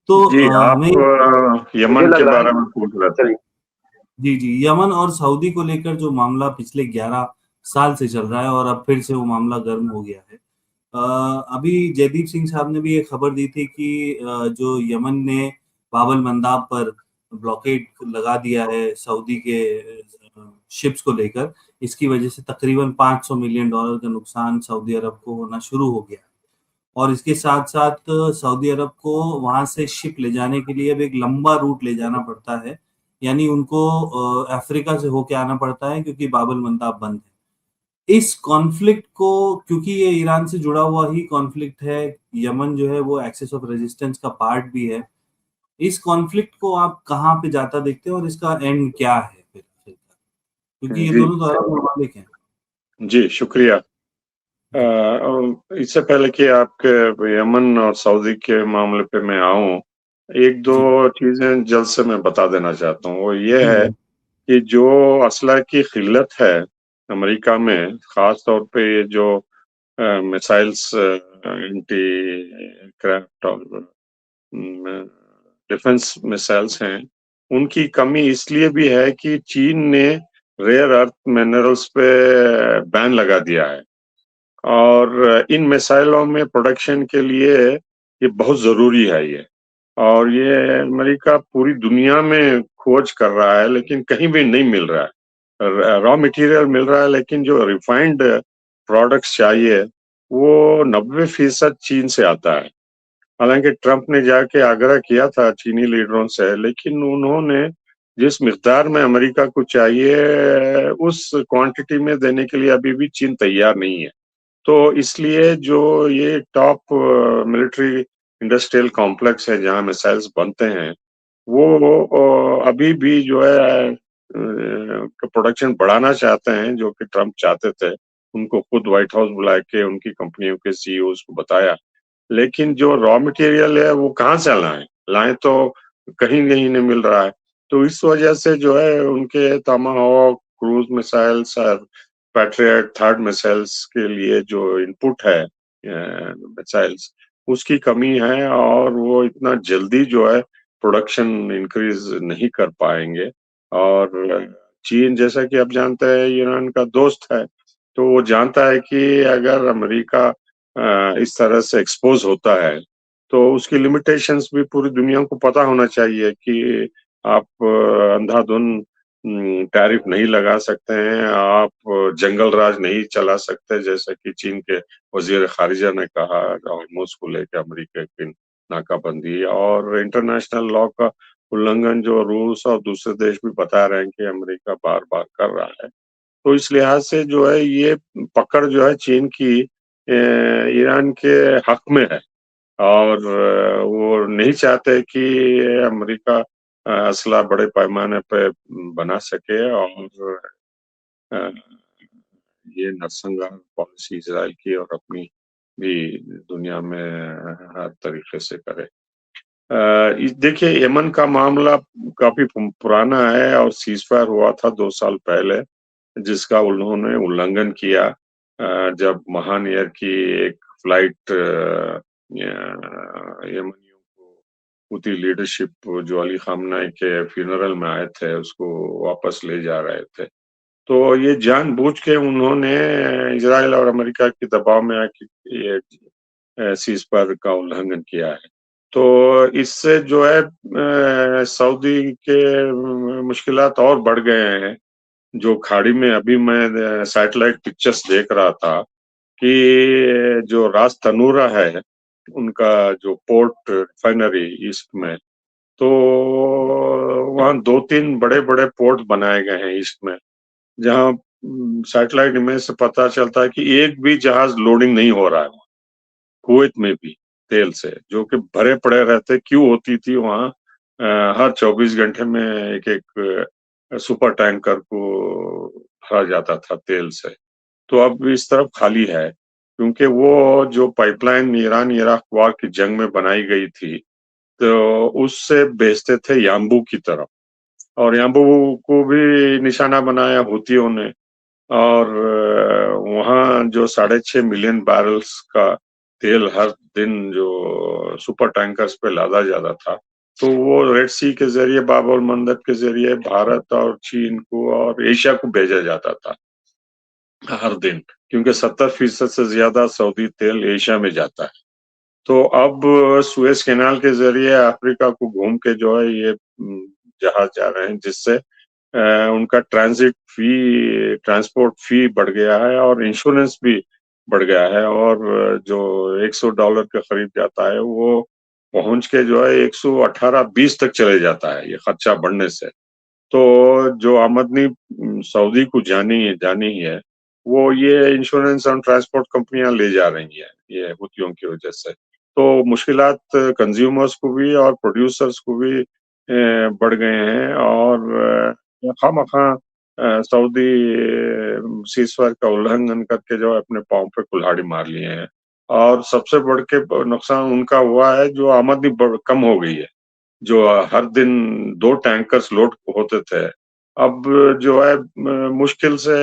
तो जी, हमें आप मुझे यमन के लग रहा है बारे कि में पूछ रहे थे। चलिए। जी जी, यमन और सऊदी को लेकर जो मामला पिछले 11 साल से चल रहा है और अब फिर से वो मामला गर्म हो गया है। अभी जयदीप सिंह साहब ने भी ये खबर दी थी कि जो यमन ने बाब अल मंदाब पर ब्लॉकेड लगा दिया है सऊदी के शिप्स को लेकर, इसकी वजह से तकरीबन $500 मिलियन का नुकसान सऊदी अरब को होना शुरू हो गया है। और इसके साथ-साथ सऊदी अरब को वहाँ से शिप ले जाने के लिए अब एक लंबा रूट ले जाना पड़ता है। यानी उनको अफ्रीका से होके आना पड़ता है क्योंकि बाब अल मंदाब बंद है। इस कॉन्फ्लिक्ट को, क्योंकि ये ईरान से जुड़ा हुआ ही कॉन्फ्लिक्ट है, यमन जो है वो एक्सिस ऑफ रेजिस्टेंस का पार्ट भी है। इस कॉन्फ्लिक्ट को आप कहाँ पे जाता देखते हैं और इसका एंड क्या है फिर? क्योंकि ये जी, दोनों तो अरब ममालिक हैं। जी, शुक्रिया। जी, इससे पहले कि आपके यमन और सऊदी के मामले पे मैं आऊँ, एक जी, दो चीज़ें जल्द से मैं बता देना चाहता हूँ। वो ये है हुँ, कि जो असला की किल्लत है अमेरिका में, ख़ास तौर पे ये जो मिसाइल्स, एंटी एयरक्राफ्ट और डिफेंस मिसाइल्स हैं, उनकी कमी इसलिए भी है कि चीन ने रेयर अर्थ मिनरल्स पे बैन लगा दिया है और इन मिसाइलों में प्रोडक्शन के लिए ये बहुत ज़रूरी है ये। और ये अमेरिका पूरी दुनिया में खोज कर रहा है लेकिन कहीं भी नहीं मिल रहा है। रॉ मटेरियल मिल रहा है लेकिन जो रिफाइंड प्रोडक्ट्स चाहिए वो 90% चीन से आता है। हालांकि ट्रंप ने जाके आग्रह किया था चीनी लीडरों से, लेकिन उन्होंने जिस मिकदार में अमेरिका को चाहिए उस क्वांटिटी में देने के लिए अभी भी चीन तैयार नहीं है। तो इसलिए जो ये टॉप मिलिट्री इंडस्ट्रियल कॉम्प्लेक्स है जहां मिसाइल्स बनते हैं, वो अभी भी जो है प्रोडक्शन बढ़ाना चाहते हैं, जो कि ट्रंप चाहते थे। उनको खुद व्हाइट हाउस बुला के उनकी कंपनियों के सीईओज को बताया, लेकिन जो रॉ मटेरियल है वो कहाँ से लाएं? लाएं तो कहीं नहीं नहीं मिल रहा है। तो इस वजह से जो है उनके टमाहोक क्रूज मिसाइल्स और पैट्रियट थर्ड मिसाइल्स के लिए जो इनपुट है मिसाइल्स, उसकी कमी है और वो इतना जल्दी जो है प्रोडक्शन इंक्रीज नहीं कर पाएंगे। और चीन, जैसा कि आप जानते हैं, ईरान का दोस्त है, तो वो जानता है कि अगर अमेरिका इस तरह से एक्सपोज होता है तो उसकी लिमिटेशंस भी पूरी दुनिया को पता होना चाहिए कि आप अंधाधुन टैरिफ नहीं लगा सकते हैं, आप जंगल राज नहीं चला सकते, जैसा कि चीन के वजीर खारिजा ने कहा हॉर्मुज़ को लेकर अमेरिका की नाकाबंदी और इंटरनेशनल लॉ का उल्लंघन जो रूस और दूसरे देश भी बता रहे हैं कि अमेरिका बार बार कर रहा है। तो इस लिहाज से जो है ये पकड़ जो है चीन की ईरान के हक में है और वो नहीं चाहते कि अमेरिका असला बड़े पैमाने पे बना सके और अ, ये नरसंहार पॉलिसी इजराइल की और अपनी भी दुनिया में हर तरीके से करे। देखिए, यमन का मामला काफी पुराना है और सीजफायर हुआ था 2 साल पहले, जिसका उन्होंने उल्लंघन किया जब महान एयर की एक फ्लाइट यमनियों को हुती लीडरशिप जो अली खामनेई के फ्यूनरल में आए थे उसको वापस ले जा रहे थे। तो ये जानबूझ के उन्होंने इजराइल और अमेरिका के दबाव में आके ये सीज़फायर का उल्लंघन किया है। तो इससे जो है सऊदी के मुश्किलात और बढ़ गए हैं। जो खाड़ी में अभी मैं सैटेलाइट पिक्चर्स देख रहा था कि जो रास तनूरा है, उनका जो पोर्ट रिफाइनरी ईस्ट में, तो वहाँ 2-3 बड़े-बड़े पोर्ट बनाए गए हैं ईस्ट में, जहाँ सैटेलाइट इमेज से पता चलता है कि एक भी जहाज लोडिंग नहीं हो रहा है वहाँ, कुवैत में भी तेल से, जो कि भरे पड़े रहते, क्यू होती थी वहाँ हर 24 घंटे में एक-एक सुपर टैंकर को भरा जाता था तेल से। तो अब इस तरफ खाली है, क्योंकि वो जो पाइपलाइन ईरान-इराक वॉर की जंग में बनाई गई थी, तो उससे भेजते थे यांबू की तरफ और यांबू को भी निशाना बनाया हूथियों ने और वहाँ जो 6.5 मिलियन बैरल्स का तेल हर दिन जो सुपर टैंकर्स पे लादा जाता था, तो वो रेड सी के जरिए, बाब अल मंदब के जरिए भारत और चीन को और एशिया को भेजा जाता था हर दिन, क्योंकि 70% से ज्यादा सऊदी तेल एशिया में जाता है। तो अब सुएज कैनाल के जरिए अफ्रीका को घूम के जो है ये जहाज जा रहे हैं, जिससे उनका ट्रांसपोर्ट फी बढ़ गया है और इंश्योरेंस भी बढ़ गया है, और जो $100 का खरीद जाता है वो पहुंच के जो है 118-120 तक चले जाता है, ये खर्चा बढ़ने से। तो जो आमदनी सऊदी को जानी ही है, वो ये इंश्योरेंस और ट्रांसपोर्ट कंपनियां ले जा रही हैं, ये हुतियों की वजह से। तो मुश्किलात कंज्यूमर्स को भी और प्रोड्यूसर्स को भी बढ़ गए हैं, और खामखा सऊदी सीज़फायर का उल्लंघन करके जो है अपने पाँव पे कुल्हाड़ी मार लिए हैं। और सबसे बढ़ के नुकसान उनका हुआ है, जो आमदनी कम हो गई है। जो हर दिन 2 टैंकर्स लोड होते थे, अब जो है मुश्किल से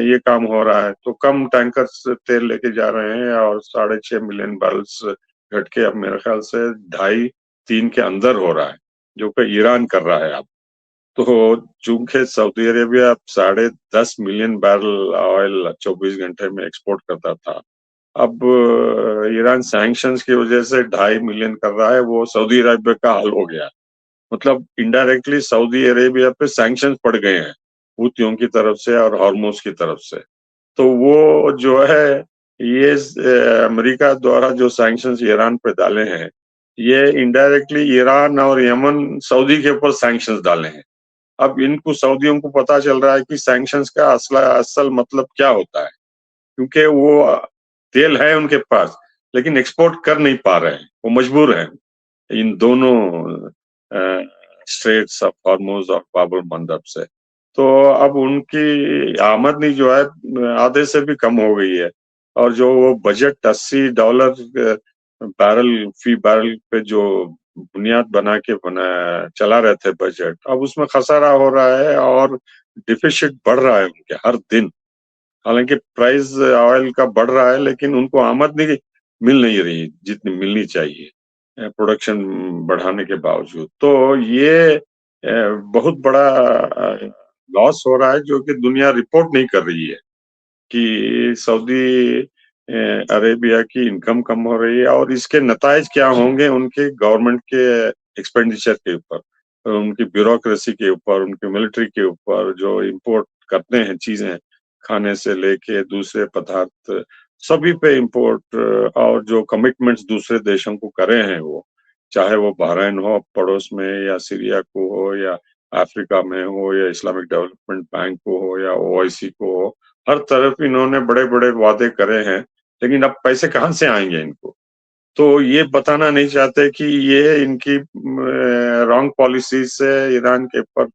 ये काम हो रहा है, तो कम टैंकर्स तेल लेके जा रहे हैं, और 6.5 मिलियन बैरल्स घट के अब मेरे ख्याल से 2.5-3 के अंदर हो रहा है, जो कि ईरान कर रहा है अब। तो चूंकि सऊदी अरेबिया अब 10.5 मिलियन बैरल ऑयल 24 घंटे में एक्सपोर्ट करता था, अब ईरान सैंक्शंस की वजह से 2.5 मिलियन कर रहा है, वो सऊदी अरेबिया का हाल हो गया। मतलब इनडायरेक्टली सऊदी अरेबिया पे सैंक्शंस पड़ गए हैं, हुतियों की तरफ से और हॉर्मोज की तरफ से। तो वो जो है ये अमेरिका द्वारा जो सैंक्शंस ईरान पे डाले हैं, ये इनडायरेक्टली ईरान और यमन सऊदी के ऊपर सैंक्शंस डाले हैं। अब इनको सऊदियों को पता चल रहा है कि सैंक्शंस का असल मतलब क्या होता है, क्योंकि वो तेल है उनके पास, लेकिन एक्सपोर्ट कर नहीं पा रहे हैं, वो मजबूर हैं इन दोनों स्ट्रेट्स ऑफ हॉर्मुज और बाब अल मंदब से। तो अब उनकी आमदनी जो है आधे से भी कम हो गई है, और जो वो बजट $80 बैरल फी बैरल पे जो बुनियाद बना चला रहे थे बजट, अब उसमें खसारा हो रहा है और डिफिसिट बढ़ रहा है उनके हर दिन। हालांकि प्राइस ऑयल का बढ़ रहा है, लेकिन उनको आमदनी मिल नहीं रही जितनी मिलनी चाहिए प्रोडक्शन बढ़ाने के बावजूद। तो ये बहुत बड़ा लॉस हो रहा है, जो कि दुनिया रिपोर्ट नहीं कर रही है कि सऊदी अरेबिया की इनकम कम हो रही है, और इसके नतायज क्या होंगे उनके गवर्नमेंट के एक्सपेंडिचर के ऊपर, उनकी ब्यूरोक्रेसी के ऊपर, उनकी मिलिट्री के ऊपर, जो इंपोर्ट करते हैं चीजें खाने से लेके दूसरे पदार्थ सभी पे इंपोर्ट, और जो कमिटमेंट्स दूसरे देशों को करे हैं वो, चाहे वो बहरीन हो पड़ोस में, या सीरिया को हो, या अफ्रीका में हो, या इस्लामिक डेवलपमेंट बैंक को हो, या ओआईसी को हो, हर तरफ इन्होंने बड़े-बड़े वादे करे हैं, लेकिन अब पैसे कहाँ से आएँगे इनको? तो ये बताना नहीं चाहते कि ये इनकी रॉन्ग पॉलिसी से ईरान के ऊपर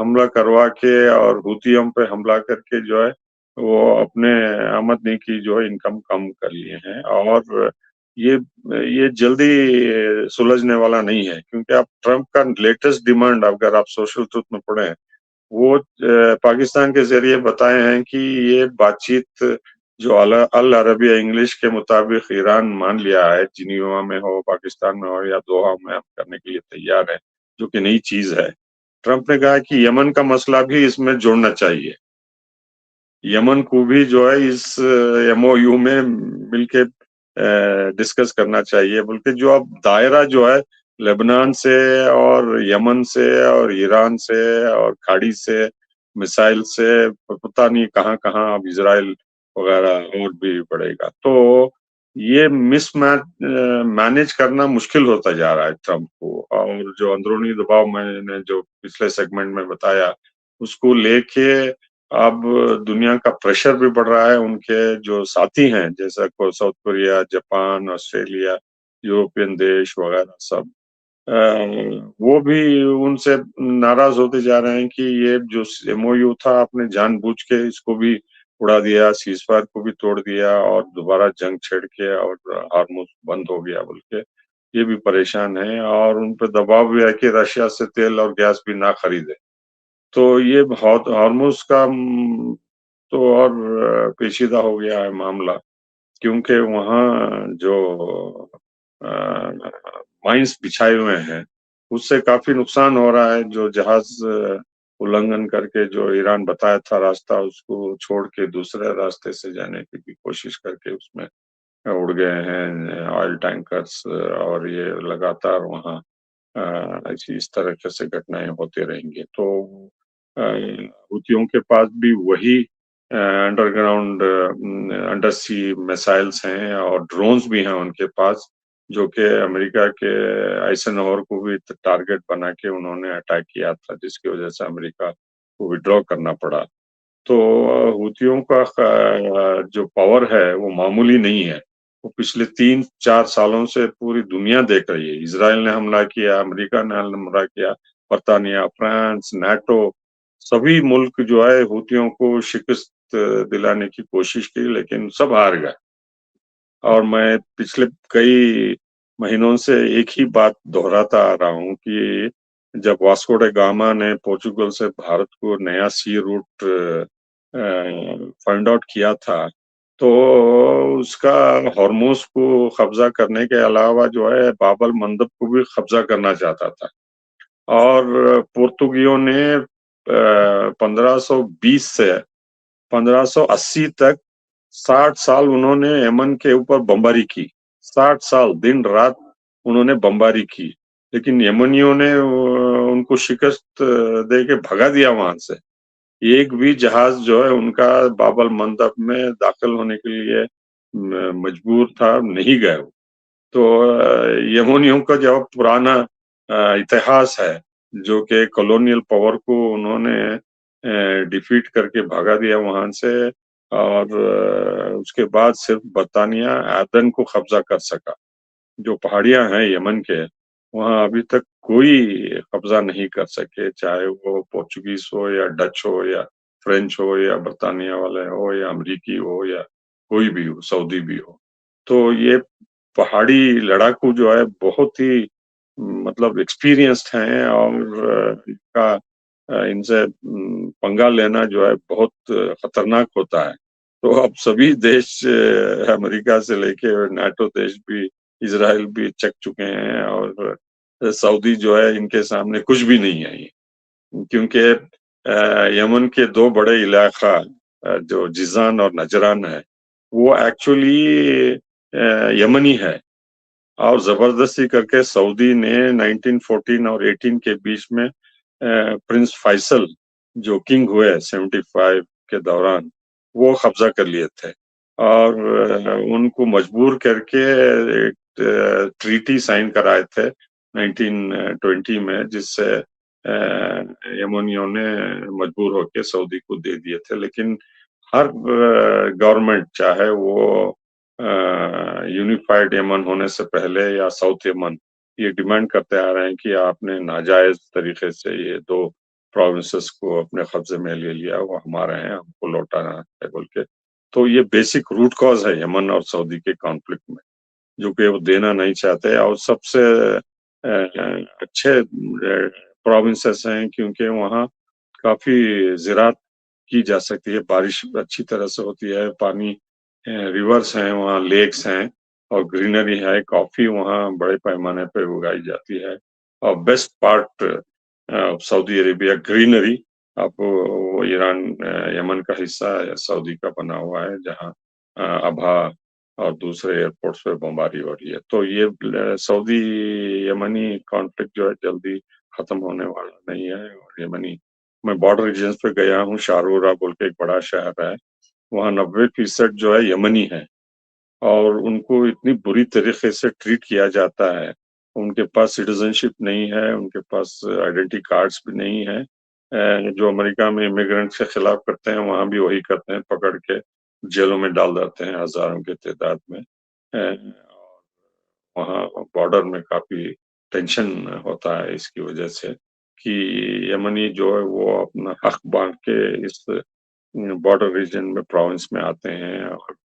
हमला करवा के और हुतियों पे हमला करके जो है वो अपने आमदनी की जो है इनकम कम कर लिए हैं, और ये ये जल्दी सुलझने वाला नहीं है, क्योंकि आप ट्रम्प का लेटेस्ट डिमांड अगर आप सोशल ट्रुथ में पढ़ें, वो पाकिस्तान के ज़रिए बताए हैं कि ये बातचीत जो अल अरबिया इंग्लिश के मुताबिक ईरान मान लिया है, जिनीवा में हो, पाकिस्तान में हो, या दोहा में हम करने के लिए तैयार हैं, जो कि नई चीज़ है। ट्रम्प ने कहा कि यमन का मसला भी इसमें जोड़ना चाहिए। यमन को भी जो है इस एमओयू में मिलके डिस्कस करना चाहिए, बल्कि जो अब दायरा जो है लेबनान से और यमन से और ईरान से और खाड़ी से मिसाइल से पता नहीं कहाँ-कहाँ अब इज़राइल वगैरह और भी बढ़ेगा। तो ये मैनेज करना मुश्किल होता जा रहा है ट्रम्प को, और जो अंदरूनी दबाव मैंने जो पिछले सेगमेंट में बताया, उसको लेके अब दुनिया का प्रेशर भी बढ़ रहा है। उनके जो साथी हैं, जैसा को south Korea, Japan, Australia, European देश वगैरह सब, वो भी उनसे नाराज होते जा रहे हैं कि ये जो एमओयू था आपने जानबूझ के इसको भी उड़ा दिया, सीज़फायर को भी तोड़ दिया, और दोबारा जंग छेड़ के और हार्मुज़ बंद हो गया बोल के ये भी परेशान हैं, और उन पे दबाव भी है कि रशिया से तेल और गैस भी ना खरीदें। तो ये हार्मुज़ का तो और पेचीदा हो गया है मामला। क्योंकि वहाँ जो माइंस बिछाए हुए हैं, उससे काफी नुकसान हो रहा है। जो जहाज उल्लंघन करके जो ईरान बताया था रास्ता, उसको छोड़ के दूसरे रास्ते से जाने की भी कोशिश करके उसमें उड़ गए हैं ऑयल टैंकर्स, और ये लगातार वहाँ ऐसी इस तरह से घटनाएं होती रहेंगी। तो हुतियों के पास भी वही अंडरग्राउंड अंडर सी मिसाइल्स हैं और ड्रोन्स भी हैं उनके पास, जो कि अमेरिका के आइसेनहोवर को भी टारगेट बना के उन्होंने अटैक किया था, जिसकी वजह से अमेरिका को विड्रॉ करना पड़ा। तो हुतियों का जो पावर है वो मामूली नहीं है। वो पिछले 3-4 सालों से पूरी दुनिया देख रही है। इज़राइल ने हमला किया, अमेरिका ने हमला किया, बर्तानिया, फ्रांस, नाटो, सभी मुल्क जो है हुतियों को शिकस्त दिलाने की कोशिश की, लेकिन सब हार गए। और मैं पिछले कई महीनों से एक ही बात दोहराता आ रहा हूँ कि जब वास्को ड गामा ने पोर्चुगल से भारत को नया सी रूट फाइंड आउट किया था, तो उसका हॉर्मोज को कब्जा करने के अलावा जो है बाब-अल मंदब को भी कब्जा करना चाहता था। और पुर्तगालियों ने 1520 से 1580 तक 60 साल उन्होंने यमन के ऊपर बमबारी की। 60 साल दिन रात उन्होंने बमबारी की, लेकिन यमनियों ने उनको शिकस्त दे के भगा दिया वहां से। एक भी जहाज जो है उनका बाब-अल मंदब में दाखिल होने के लिए मजबूर था, नहीं गए वो। तो यमनियों का जो पुराना इतिहास है, जो कि कॉलोनियल पावर को उन्होंने डिफीट करके भगा दिया वहां से, और उसके बाद सिर्फ बर्तानिया एदन को कब्जा कर सका। जो पहाड़ियां हैं यमन के, वहां अभी तक कोई कब्जा नहीं कर सके, चाहे वो पोर्चुगीज हो या डच हो या फ्रेंच हो या बर्तानिया वाले हो या अमरीकी हो या कोई भी हो, सऊदी भी हो। तो ये पहाड़ी लड़ाकू जो है बहुत ही मतलब एक्सपीरियंस्ड हैं, और इनसे पंगा लेना जो है बहुत खतरनाक होता है। तो अब सभी देश अमेरिका से लेके नाटो देश भी, इज़राइल भी चक चुके हैं, और सऊदी जो है इनके सामने कुछ भी नहीं है ये। क्योंकि यमन के 2 बड़े इलाका जो जिज़ान और नजरान है, वो एक्चुअली यमनी है। और ज़बरदस्ती करके सऊदी ने 1914 और 18 के बीच में प्रिंस फैसल जो किंग हुए 75 के दौरान, वो कब्जा कर लिए थे, और उनको मजबूर करके एक ट्रीटी साइन कराए थे 1920 में, जिससे यमनियों ने मजबूर होके सऊदी को दे दिए थे। लेकिन हर गवर्नमेंट, चाहे वो यूनिफाइड यमन होने से पहले या साउथ यमन, ये डिमांड करते आ रहे हैं कि आपने नाजायज तरीके से ये 2 प्रोविंसेस को अपने कब्जे में ले लिया, वो हमारे हैं, हमको लौटाना है बोल के। तो ये बेसिक रूट कॉज है यमन और सऊदी के कॉन्फ्लिक्ट में, जो कि वो देना नहीं चाहते। और सबसे अच्छे प्रोविंसेस हैं, क्योंकि वहाँ काफी ज़राअत की जा सकती है, बारिश अच्छी तरह से होती है, पानी रिवर्स हैं, वहाँ लेक्स हैं और ग्रीनरी है, कॉफी वहाँ बड़े पैमाने पे उगाई जाती है। और best part Saudi Arabia greenery, अब वो ईरान यमन का हिस्सा सऊदी का बना हुआ है, जहाँ अबहा और दूसरे एयरपोर्ट्स पे बमबारी हो रही है। तो ये सऊदी यमनी कॉन्फ्लिक्ट जो है जल्दी खत्म होने वाला नहीं है। और यमनी, मैं बॉर्डर रीजन्स पे गया हूँ, शारूरा बोल के एक बड़ा शहर है, वहाँ 90% जो है यमनी है, और उनको इतनी बुरी तरीके से ट्रीट किया जाता है। उनके पास सिटीजनशिप नहीं है, उनके पास आइडेंटिटी कार्ड्स भी नहीं है। जो अमेरिका में इमिग्रेंट्स के खिलाफ करते हैं, वहाँ भी वही करते हैं, पकड़ के जेलों में डाल देते हैं हज़ारों की तादाद में। वहाँ बॉर्डर में काफ़ी टेंशन होता है इसकी वजह से, कि यमनी जो है वो अपना हक बाँट के इस बॉर्डर रीजन में, प्रोविंस में आते हैं और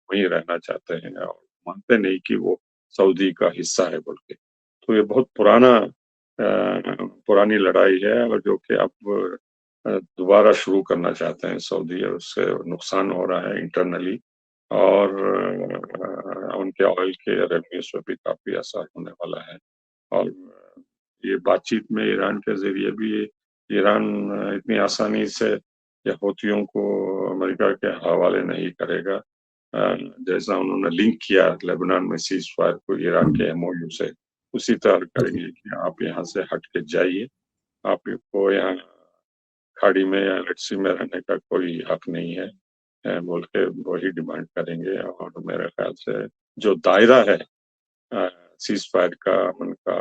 वहीं रहना चाहते हैं, और मानते नहीं कि वो सऊदी का हिस्सा है बोल के। तो ये बहुत पुरानी लड़ाई है, और जो कि अब दोबारा शुरू करना चाहते हैं सऊदी, और उससे नुकसान हो रहा है इंटरनली। और उनके ऑयल के रेवेन्यूज पे भी काफी असर होने वाला है। और ये बातचीत में ईरान के जरिए भी ईरान इतनी आसानी से या हौथियों को अमेरिका के हवाले नहीं करेगा। जैसा उन्होंने लिंक किया लेबनान में सीज फायर को ईरान के एमओयू से, उसी तरह करेंगे कि आप यहाँ से हट के जाइए, आपको यहाँ खाड़ी में या रेड सी में रहने का कोई हक नहीं है, बोल के वही डिमांड करेंगे। और मेरे ख्याल से जो दायरा है सीज फायर का, अमन का,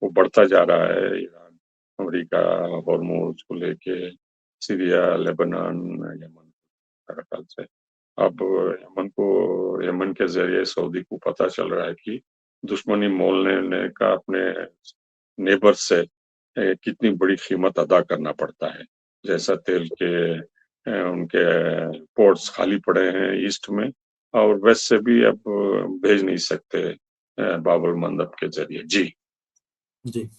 वो बढ़ता जा रहा है। ईरान, अमेरिका, हॉर्मोज को लेके, सीरिया, लेबनान, यमन, मेरे ख्याल से अब यमन के जरिए सऊदी को पता चल रहा है कि दुश्मनी मोल लेने का अपने नेबर से कितनी बड़ी कीमत अदा करना पड़ता है। जैसा तेल के उनके पोर्ट्स खाली पड़े हैं ईस्ट में, और वेस्ट से भी अब भेज नहीं सकते बाब अल मंदब के जरिए। जी जी